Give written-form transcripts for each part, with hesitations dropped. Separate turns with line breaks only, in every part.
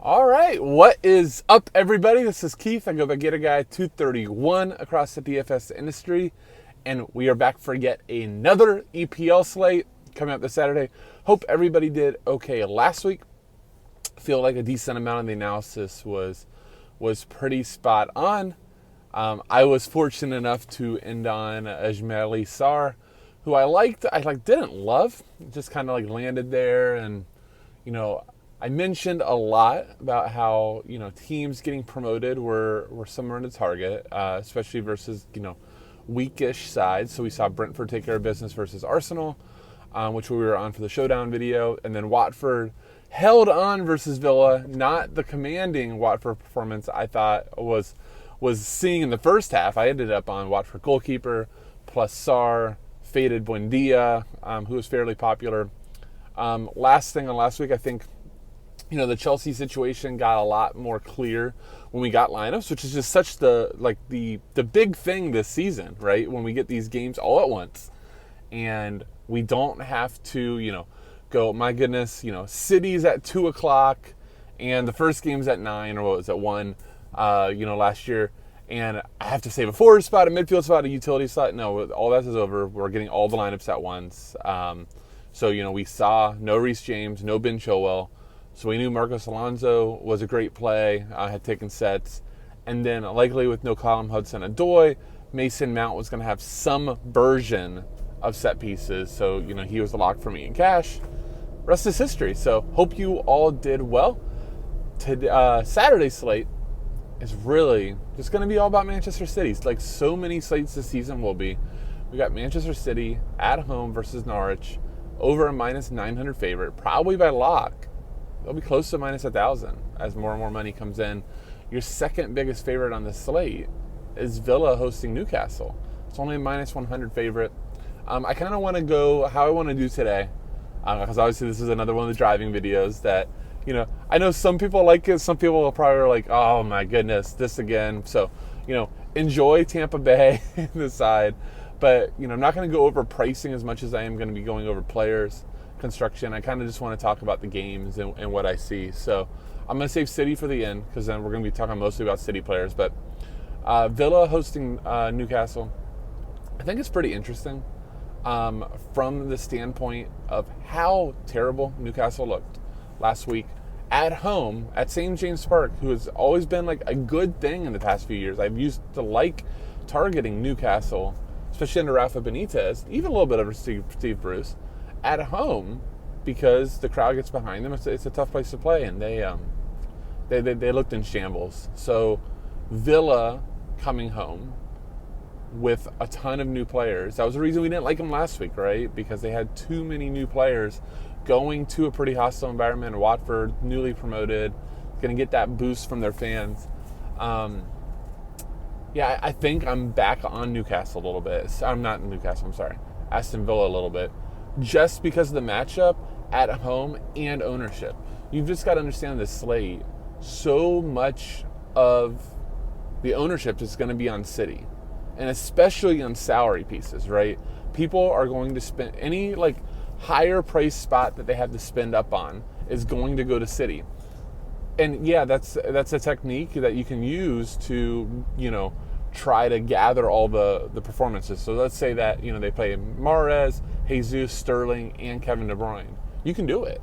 All right, what is up, everybody? This is Keith. I go by Get a Guy 231 across the DFS industry, and we are back for yet another EPL slate coming up this Saturday. Hope everybody did okay last week. Feel like a decent amount of the analysis was pretty spot on. I was fortunate enough to end on Ajmali Sarr, who I didn't love, just kind of like landed there, and I mentioned a lot about how teams getting promoted were somewhere in the target, especially versus weakish sides. So we saw Brentford take care of business versus Arsenal, which we were on for the showdown video, and then Watford held on versus Villa. Not the commanding Watford performance I thought was seeing in the first half. I ended up on Watford goalkeeper plus Sarr, faded Buendia, who was fairly popular. Last thing on last week, I think the Chelsea situation got a lot more clear when we got lineups, which is just such the big thing this season, right? When we get these games all at once, and we don't have to, go, my goodness, City's at 2:00, and the first game's at 9, or what was it, 1, last year, and I have to save a forward spot, a midfield spot, a utility slot. No, all that is over. We're getting all the lineups at once. So we saw no Reece James, no Ben Chilwell. So we knew Marcos Alonso was a great play, had taken sets. And then likely with no Callum Hudson-Odoi, Mason Mount was going to have some version of set pieces. So, he was the lock for me in cash. Rest is history. So hope you all did well. Saturday's slate is really just going to be all about Manchester City. Like so many slates this season will be. We got Manchester City at home versus Norwich, over a minus 900 favorite, probably by lock. They'll be close to minus 1,000 as more and more money comes in. Your second biggest favorite on the slate is Villa hosting Newcastle. It's only a minus 100 favorite. I kind of want to go how I want to do today, because obviously this is another one of the driving videos that, I know some people like it. Some people will probably like, oh my goodness, this again. So, enjoy Tampa Bay in the side. But, I'm not going to go over pricing as much as I am going to be going over players, construction. I kind of just want to talk about the games and what I see. So I'm going to save City for the end, because then we're going to be talking mostly about City players. But Villa hosting Newcastle, I think it's pretty interesting from the standpoint of how terrible Newcastle looked last week at home at St. James Park, who has always been like a good thing in the past few years. I've used to like targeting Newcastle, especially under Rafa Benitez, even a little bit over Steve Bruce, at home, because the crowd gets behind them. It's a tough place to play, and they looked in shambles. So Villa coming home with a ton of new players. That was the reason we didn't like them last week, right? Because they had too many new players going to a pretty hostile environment. Watford, newly promoted, going to get that boost from their fans. I think I'm back on Newcastle a little bit. I'm not Newcastle, I'm sorry. Aston Villa a little bit. Just because of the matchup at home and ownership. You've just got to understand this slate. So much of the ownership is going to be on City, and especially on salary pieces, right? People are going to spend any higher price spot that they have to spend up on is going to go to City. And yeah, that's a technique that you can use to, try to gather all the performances. So let's say that, they play Mahrez, Jesus, Sterling, and Kevin De Bruyne. You can do it.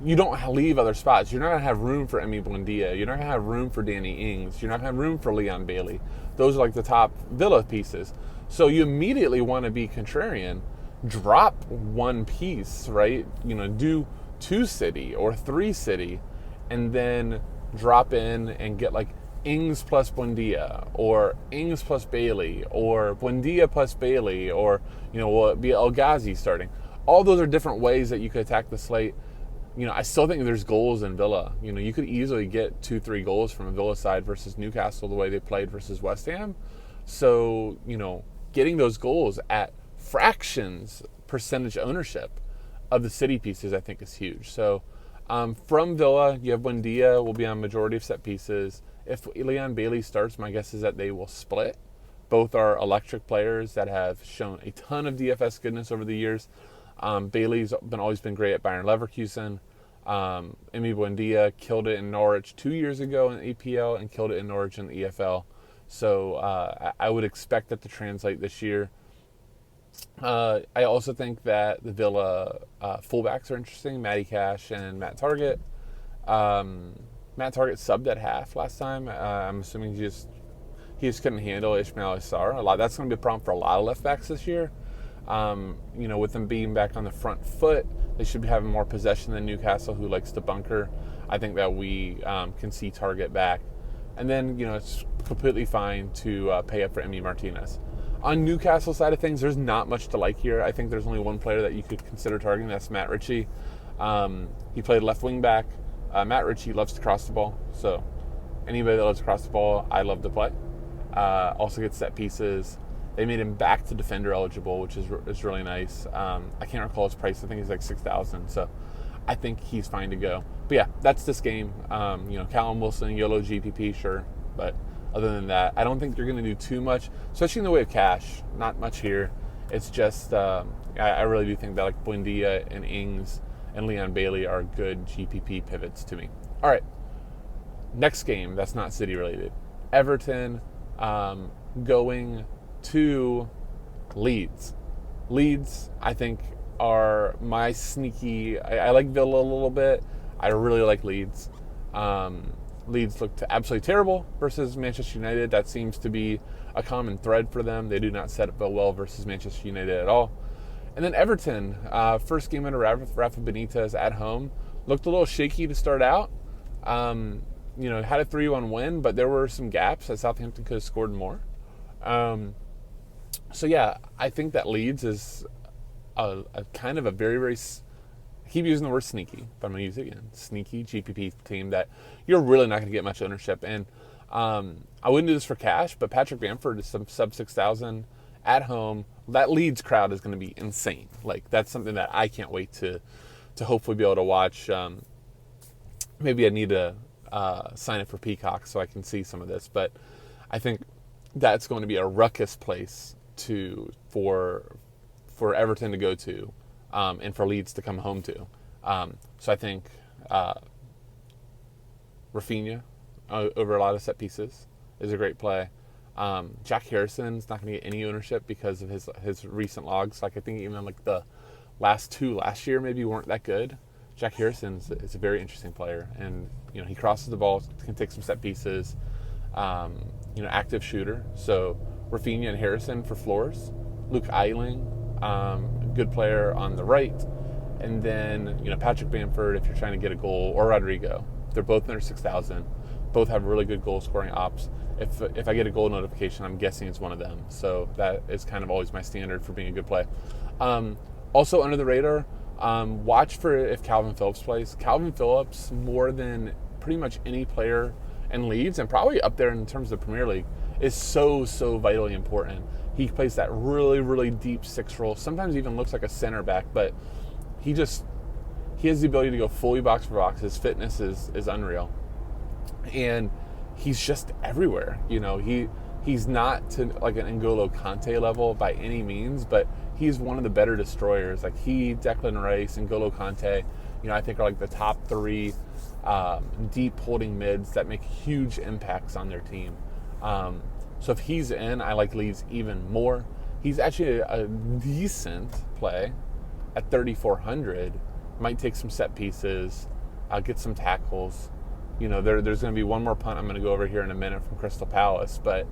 You don't leave other spots. You're not going to have room for Emi Buendia. You're not going to have room for Danny Ings. You're not going to have room for Leon Bailey. Those are like the top Villa pieces. So you immediately want to be contrarian. Drop one piece, right? Do 2 City or 3 City, and then drop in and get Ings plus Buendia, or Ings plus Bailey, or Buendia plus Bailey, or will it be El Ghazi starting? All those are different ways that you could attack the slate. I still think there's goals in Villa. You could easily get 2-3 goals from a Villa side versus Newcastle the way they played versus West Ham. So getting those goals at fractions percentage ownership of the City pieces, I think, is huge. So from Villa, you have Buendia will be on majority of set pieces. If Leon Bailey starts, my guess is that they will split. Both are electric players that have shown a ton of DFS goodness over the years. Bailey's always been great at Bayern Leverkusen. Emi Buendia killed it in Norwich 2 years ago in EPL and killed it in Norwich in the EFL. So I would expect that to translate this year. I also think that the Villa fullbacks are interesting, Matty Cash and Matt Target. Matt Target subbed at half last time. I'm assuming he just couldn't handle Ismail Assar. That's going to be a problem for a lot of left backs this year. With them being back on the front foot, they should be having more possession than Newcastle, who likes to bunker. I think that we can see Target back. And then, it's completely fine to pay up for Emi Martinez. On Newcastle side of things, there's not much to like here. I think there's only one player that you could consider targeting. That's Matt Ritchie. He played left wing back. Matt Ritchie loves to cross the ball. So anybody that loves to cross the ball, I love to play. Also gets set pieces. They made him back to defender eligible, which is really nice. I can't recall his price. I think he's like $6,000. So I think he's fine to go. But yeah, that's this game. Callum Wilson, YOLO GPP, sure. But other than that, I don't think you're going to do too much, especially in the way of cash. Not much here. It's just, I really do think that like Buendia and Ings and Leon Bailey are good GPP pivots to me. All right, next game that's not City related. Everton going to Leeds. Leeds, I think, are my sneaky. I like Villa a little bit. I really like Leeds. Leeds looked absolutely terrible versus Manchester United. That seems to be a common thread for them. They do not set up well versus Manchester United at all. And then Everton, first game under Rafa Benitez at home, looked a little shaky to start out. Had a 3-1 win, but there were some gaps that Southampton could have scored more. I think that Leeds is a kind of a very, very, I keep using the word sneaky, but I'm going to use it again, sneaky GPP team that you're really not going to get much ownership. And I wouldn't do this for cash, but Patrick Bamford is some sub 6,000 at home. That Leeds crowd is going to be insane. Like, that's something that I can't wait to hopefully be able to watch. Maybe I need to sign up for Peacock so I can see some of this, but I think that's going to be a ruckus place for Everton to go to, and for Leeds to come home to. So I think Rafinha over a lot of set pieces is a great play. Jack Harrison's not going to get any ownership because of his recent logs. Like, I think even like the last two last year maybe weren't that good. Jack Harrison is a very interesting player, and he crosses the ball, can take some set pieces. Active shooter. So Rafinha and Harrison for floors. Luke Ayling, good player on the right, and then Patrick Bamford if you're trying to get a goal, or Rodrigo. They're both under 6,000. Both have really good goal scoring ops. If I get a goal notification, I'm guessing it's one of them. So that is kind of always my standard for being a good play. Also under the radar, watch for if Calvin Phillips plays. Calvin Phillips, more than pretty much any player in Leeds, and probably up there in terms of the Premier League, is so vitally important. He plays that really, really deep six role. Sometimes even looks like a center back, but he has the ability to go fully box for box. His fitness is unreal. And he's just everywhere. He's not to like an N'Golo Kante level by any means, but he's one of the better destroyers. Like Declan Rice, N'Golo Kante, I think are like the top three deep holding mids that make huge impacts on their team. So if he's in, I like Leeds even more. He's actually a decent play at 3,400. Might take some set pieces, get some tackles. There's going to be one more punt I'm going to go over here in a minute from Crystal Palace. But,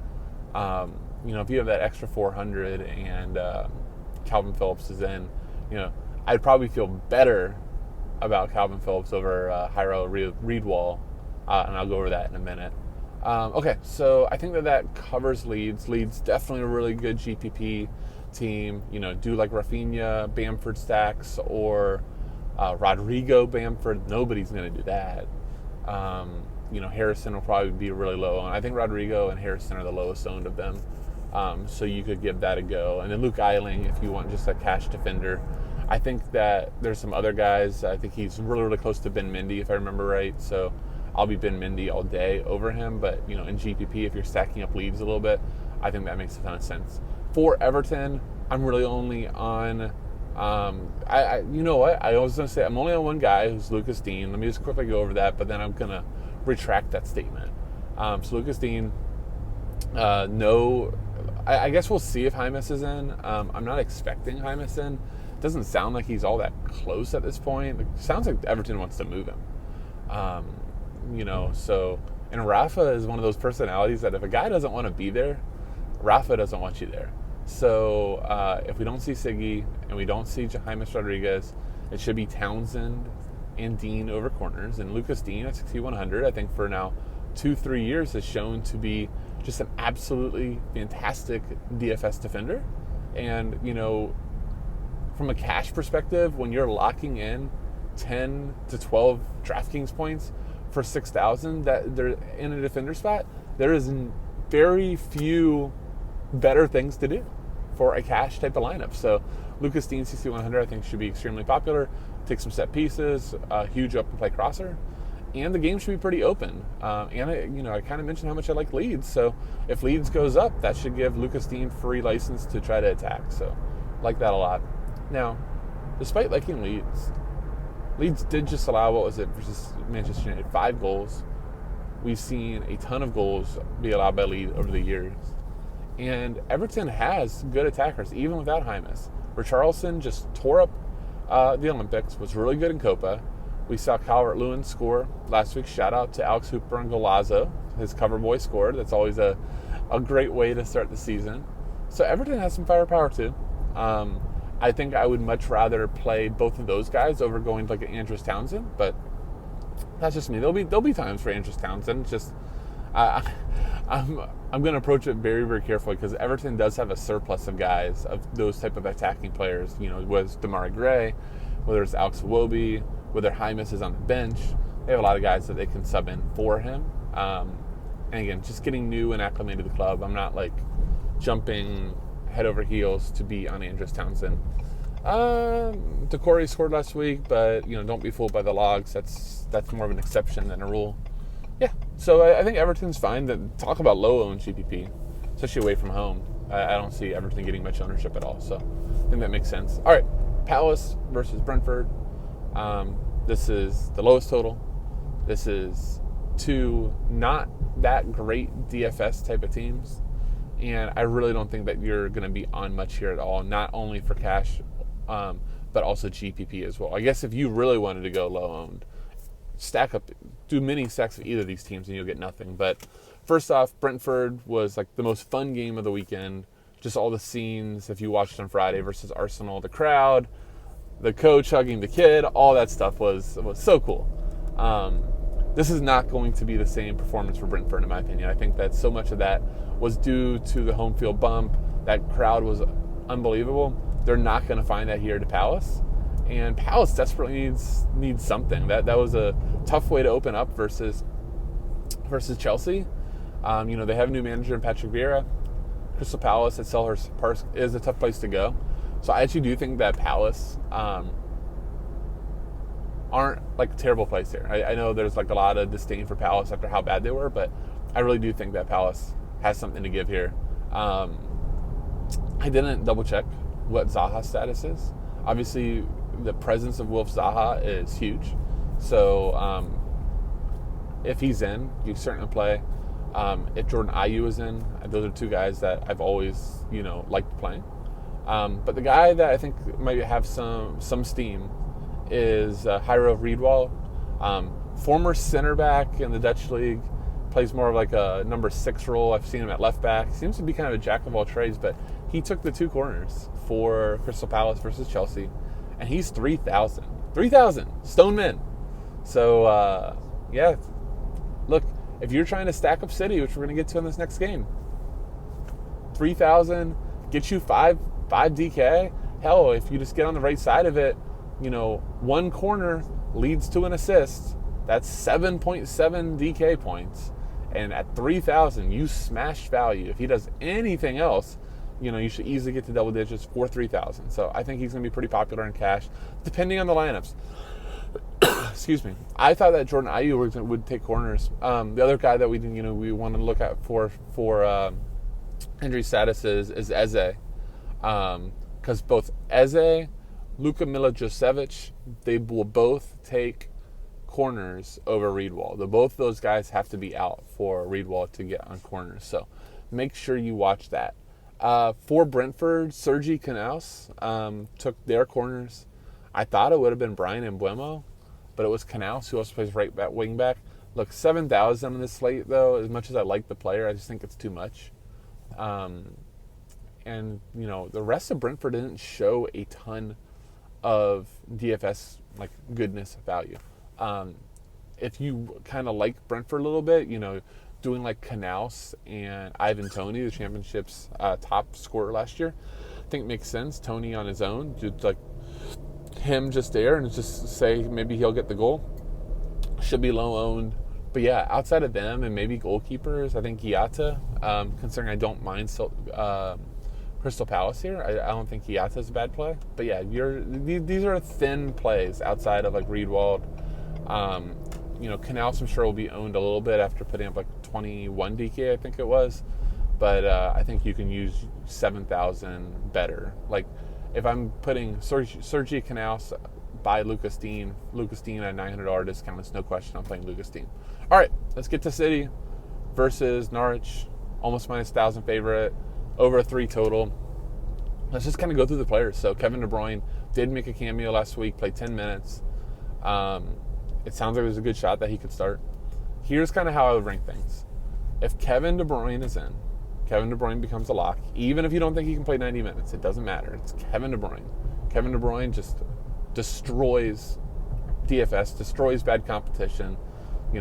if you have that extra 400 and Calvin Phillips is in, I'd probably feel better about Calvin Phillips over Hyrule Reedwall, and I'll go over that in a minute. Okay, so I think that covers Leeds. Leeds definitely a really good GPP team. Do like Rafinha, Bamford stacks, or Rodrigo Bamford. Nobody's going to do that. Harrison will probably be really low owned. I think Rodrigo and Harrison are the lowest owned of them. So you could give that a go. And then Luke Ayling, if you want just a cash defender. I think that there's some other guys. I think he's really, really close to Ben Mendy, if I remember right. So I'll be Ben Mendy all day over him. But, in GPP, if you're stacking up Leeds a little bit, I think that makes a ton of sense. For Everton, I'm really only on You know what? I was going to say I'm only on one guy, who's Lucas Dean. Let me just quickly go over that, but then I'm going to retract that statement. So Lucas Dean, no, I guess we'll see if Hymas is in. I'm not expecting Hymas in. It doesn't sound like he's all that close at this point. It sounds like Everton wants to move him. And Rafa is one of those personalities that if a guy doesn't want to be there, Rafa doesn't want you there. So if we don't see Siggy and we don't see Jaime Rodriguez, it should be Townsend and Dean over corners. And Lucas Dean at 6,100, I think for now 2-3 years has shown to be just an absolutely fantastic DFS defender. And, from a cash perspective, when you're locking in 10 to 12 Draftkings points for 6,000 that they're in a defender spot, there is very few better things to do for a cash type of lineup. So Lucas Dean 6,100 I think should be extremely popular. Take some set pieces, a huge open play crosser, and the game should be pretty open. I kind of mentioned how much I like Leeds. So if Leeds goes up, that should give Lucas Dean free license to try to attack. So like that a lot. Now, despite liking Leeds did just allow, versus Manchester United, 5 goals. We've seen a ton of goals be allowed by Leeds over the years. And Everton has good attackers, even without Hymas. Richarlison just tore up the Olympics, was really good in Copa. We saw Calvert-Lewin score last week. Shout out to Alex Hooper and Golazo. His cover boy scored. That's always a great way to start the season. So Everton has some firepower too. I think I would much rather play both of those guys over going like an Andrews Townsend, but that's just me. There'll be times for Andrews Townsend. Just I'm going to approach it very, very carefully because Everton does have a surplus of guys, of those type of attacking players. Whether it's Demarai Gray, whether it's Alex Iwobi, whether Hymas is on the bench. They have a lot of guys that they can sub in for him. And again, just getting new and acclimated to the club. I'm not like jumping head over heels to be on Andrews Townsend. Decore scored last week, but don't be fooled by the logs. That's more of an exception than a rule. Yeah, so I think Everton's fine. Talk about low-owned GPP, especially away from home. I don't see Everton getting much ownership at all, so I think that makes sense. All right, Palace versus Brentford. This is the lowest total. This is 2 not that great DFS type of teams, and I really don't think that you're going to be on much here at all, not only for cash, but also GPP as well. I guess if you really wanted to go low-owned, stack up, do mini stacks of either of these teams and you'll get nothing. But first off, Brentford was like the most fun game of the weekend. Just all the scenes, if you watched on Friday versus Arsenal, the crowd, the coach hugging the kid, all that stuff was so cool. This is not going to be the same performance for Brentford, in my opinion. I think that so much of that was due to the home field bump. That crowd was unbelievable. They're not going to find that here to Palace. And Palace desperately needs something. That was a tough way to open up versus Chelsea. They have a new manager in Patrick Vieira. Crystal Palace at Selhurst Park is a tough place to go. So I actually do think that Palace aren't like a terrible place here. I know there's like a lot of disdain for Palace after how bad they were, but I really do think that Palace has something to give here. I didn't double check what Zaha's status is. Obviously, the presence of Wilf Zaha is huge. So if he's in, you certainly play. If Jordan Ayew is in, those are 2 guys that I've always, liked playing. But the guy that I think might have some steam is Hyrule Reedwall. Former center back in the Dutch league, plays more of like a number 6 role. I've seen him at left back. Seems to be kind of a jack of all trades, but he took the 2 corners for Crystal Palace versus Chelsea, and he's 3,000. 3,000 Stone Men. So yeah, look, if you're trying to stack up City, which we're going to get to in this next game, 3,000 get you 5 DK. Hell, if you just get on the right side of it, 1 corner leads to an assist. That's 7.7 DK points. And at 3,000, you smash value. If he does anything else, you should easily get to double digits for 3,000. So I think he's going to be pretty popular in cash, depending on the lineups. Excuse me. I thought that Jordan Ayew would take corners. The other guy that we want to look at for injury status is Eze. Because both Eze Luka Milojevic, they will both take corners over Reedwall. Both those guys have to be out for Reedwall to get on corners. So make sure you watch that. For Brentford, Sergi Canals took their corners. I thought it would have been Bruyne and Buemo, but it was Canals who also plays right back, wing back. Look, 7,000 on this slate, though, as much as I like the player, I just think it's too much. And, the rest of Brentford didn't show a ton of DFS, goodness value. If you kind of like Brentford a little bit, doing like Canals and Ivan Toney, the championship's top scorer last year, I think makes sense. Toney on his own, him just there and just say maybe he'll get the goal. Should be low owned. But yeah, outside of them and maybe goalkeepers, I think Giata, considering I don't mind Crystal Palace here, I don't think Giata's a bad play. But yeah, these are thin plays outside of Reedwall. Canals I'm sure will be owned a little bit after putting up 21 DK, I think it was. But I think you can use 7,000 better. If I'm putting Sergi Canals by Lucas Dean at a $900 discount, it's no question I'm playing Lucas Dean. All right, let's get to City versus Norwich. Almost minus 1,000 favorite, over a 3 total. Let's just kind of go through the players. So Kevin De Bruyne did make a cameo last week, played 10 minutes. It sounds like there's a good shot that he could start. Here's kind of how I would rank things. If Kevin De Bruyne is in, Kevin De Bruyne becomes a lock. Even if you don't think he can play 90 minutes, it doesn't matter. It's Kevin De Bruyne. Kevin De Bruyne just destroys DFS, destroys bad competition.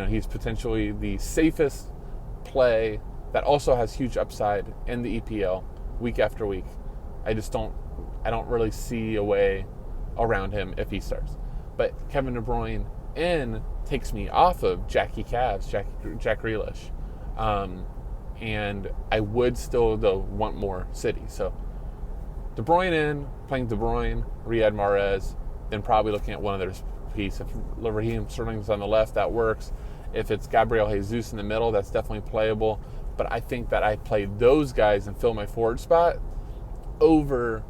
He's potentially the safest play that also has huge upside in the EPL week after week. I don't really see a way around him if he starts. But Kevin De Bruyne in takes me off of Jack Grealish. And I would still, though, want more City. So De Bruyne in, playing De Bruyne, Riyad Mahrez, then probably looking at one other piece. If Raheem Sterling's on the left, that works. If it's Gabriel Jesus in the middle, that's definitely playable. But I think that I play those guys and fill my forward spot over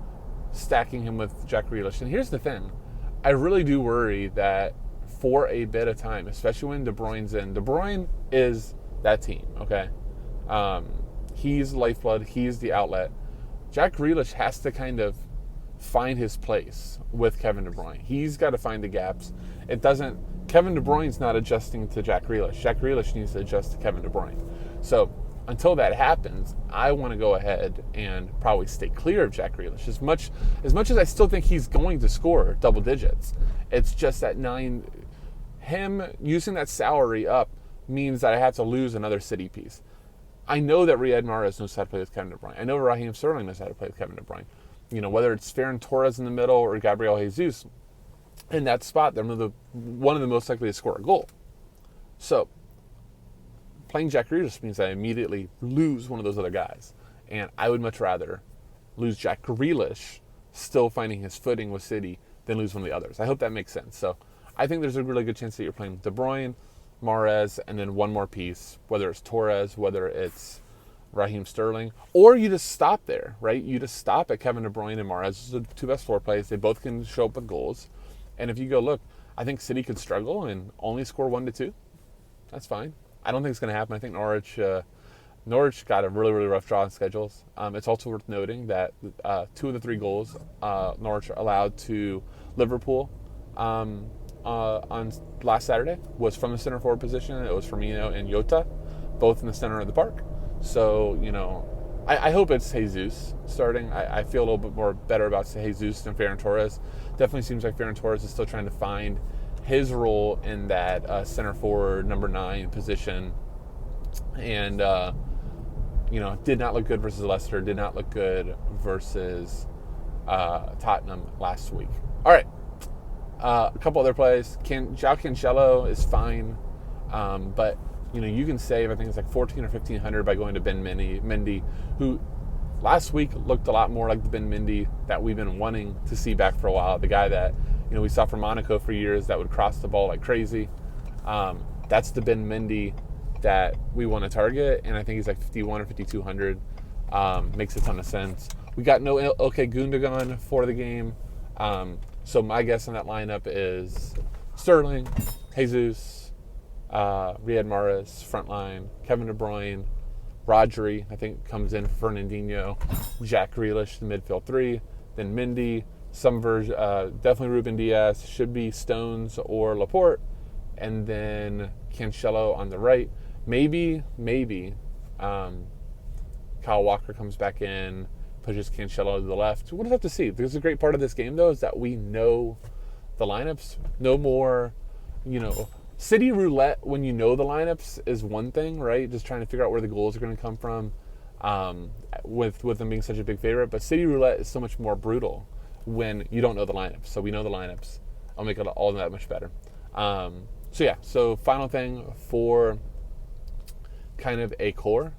stacking him with Jack Grealish. And here's the thing. I really do worry that for a bit of time, especially when De Bruyne's in, De Bruyne is that team, okay? He's lifeblood. He's the outlet. Jack Grealish has to kind of find his place with Kevin De Bruyne. He's got to find the gaps. Kevin De Bruyne's not adjusting to Jack Grealish. Jack Grealish needs to adjust to Kevin De Bruyne. So until that happens, I want to go ahead and probably stay clear of Jack Grealish. As much as I still think he's going to score double digits, it's just that him using that salary up means that I have to lose another City piece. I know that Riyad Mahrez knows how to play with Kevin De Bruyne. I know Raheem Sterling knows how to play with Kevin De Bruyne. Whether it's Ferran Torres in the middle or Gabriel Jesus in that spot, they're one of the most likely to score a goal. So playing Jack Grealish means I immediately lose one of those other guys. And I would much rather lose Jack Grealish, still finding his footing with City, than lose one of the others. I hope that makes sense. So I think there's a really good chance that you're playing De Bruyne, Mahrez, and then one more piece, whether it's Torres, whether it's Raheem Sterling, or you just stop there, right? You just stop at Kevin De Bruyne and Mahrez. Those are the two best floor plays. They both can show up with goals. And if you go, look, I think City could struggle and only score 1-2. That's fine. I don't think it's going to happen. I think Norwich got a really, really rough draw on schedules. It's also worth noting that 2 of the 3 goals Norwich allowed to Liverpool on last Saturday was from the center forward position. It was Firmino and Jota, both in the center of the park. So, I hope it's Jesus starting. I feel a little bit more better about Jesus than Ferran Torres. Definitely seems like Ferran Torres is still trying to find his role in that center forward number 9 position. And, did not look good versus Leicester. Did not look good versus Tottenham last week. All right. A couple other plays. João Cancelo is fine. But, you can save, I think it's like 1,400 or 1,500 by going to Ben Mendy, who last week looked a lot more like the Ben Mendy that we've been wanting to see back for a while. The guy that, we saw from Monaco for years that would cross the ball like crazy. That's the Ben Mendy that we want to target, and I think he's like 5,100 or 5,200. Makes a ton of sense. We got no Ilkay Gundogan for the game. So my guess on that lineup is Sterling, Jesus, Riyad Mahrez, front line, Kevin De Bruyne, Rodri, I think comes in for Fernandinho, Jack Grealish, the midfield three, then Mendy, some version, definitely Ruben Diaz, should be Stones or Laporte, and then Cancelo on the right. Maybe Kyle Walker comes back in, pushes Cancelo to the left. We'll just have to see. There's a great part of this game, though, is that we know the lineups. No more, City roulette when you know the lineups is one thing, right? Just trying to figure out where the goals are going to come from with them being such a big favorite. But City roulette is so much more brutal when you don't know the lineups. So we know the lineups. I'll make it all that much better. So final thing for kind of a core.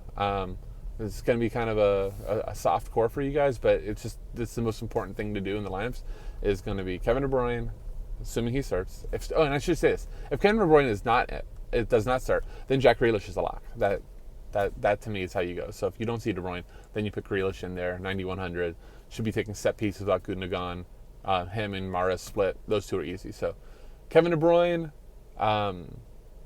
It's going to be kind of a soft core for you guys, but it's the most important thing to do in the lineups is going to be Kevin De Bruyne, assuming he starts. And I should say this: if Kevin De Bruyne does not start, then Jack Grealish is a lock. That to me is how you go. So if you don't see De Bruyne, then you put Grealish in there, 9,100. Should be taking set pieces without Gundogan. Him and Mahrez split. Those two are easy. So Kevin De Bruyne,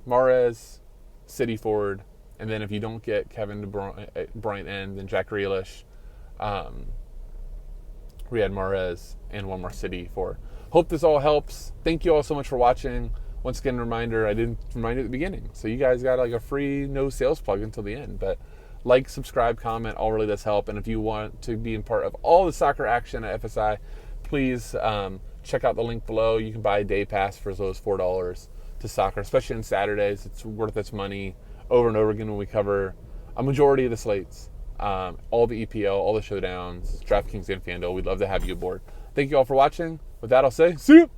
Mahrez, City forward. And then if you don't get Kevin De Bruyne in, then Jack Grealish, Riyad Mahrez, and one more City forward. Hope this all helps. Thank you all so much for watching. Once again, reminder, I didn't remind you at the beginning. So you guys got like a free no sales plug until the end. But like, subscribe, comment, all really does help. And if you want to be in part of all the soccer action at FSI, please check out the link below. You can buy a day pass for as low as $4 to soccer, especially on Saturdays. It's worth its money over and over again when we cover a majority of the slates, all the EPL, all the showdowns, Draftkings, and FanDuel. We'd love to have you aboard. Thank you all for watching. With that, I'll say, see you!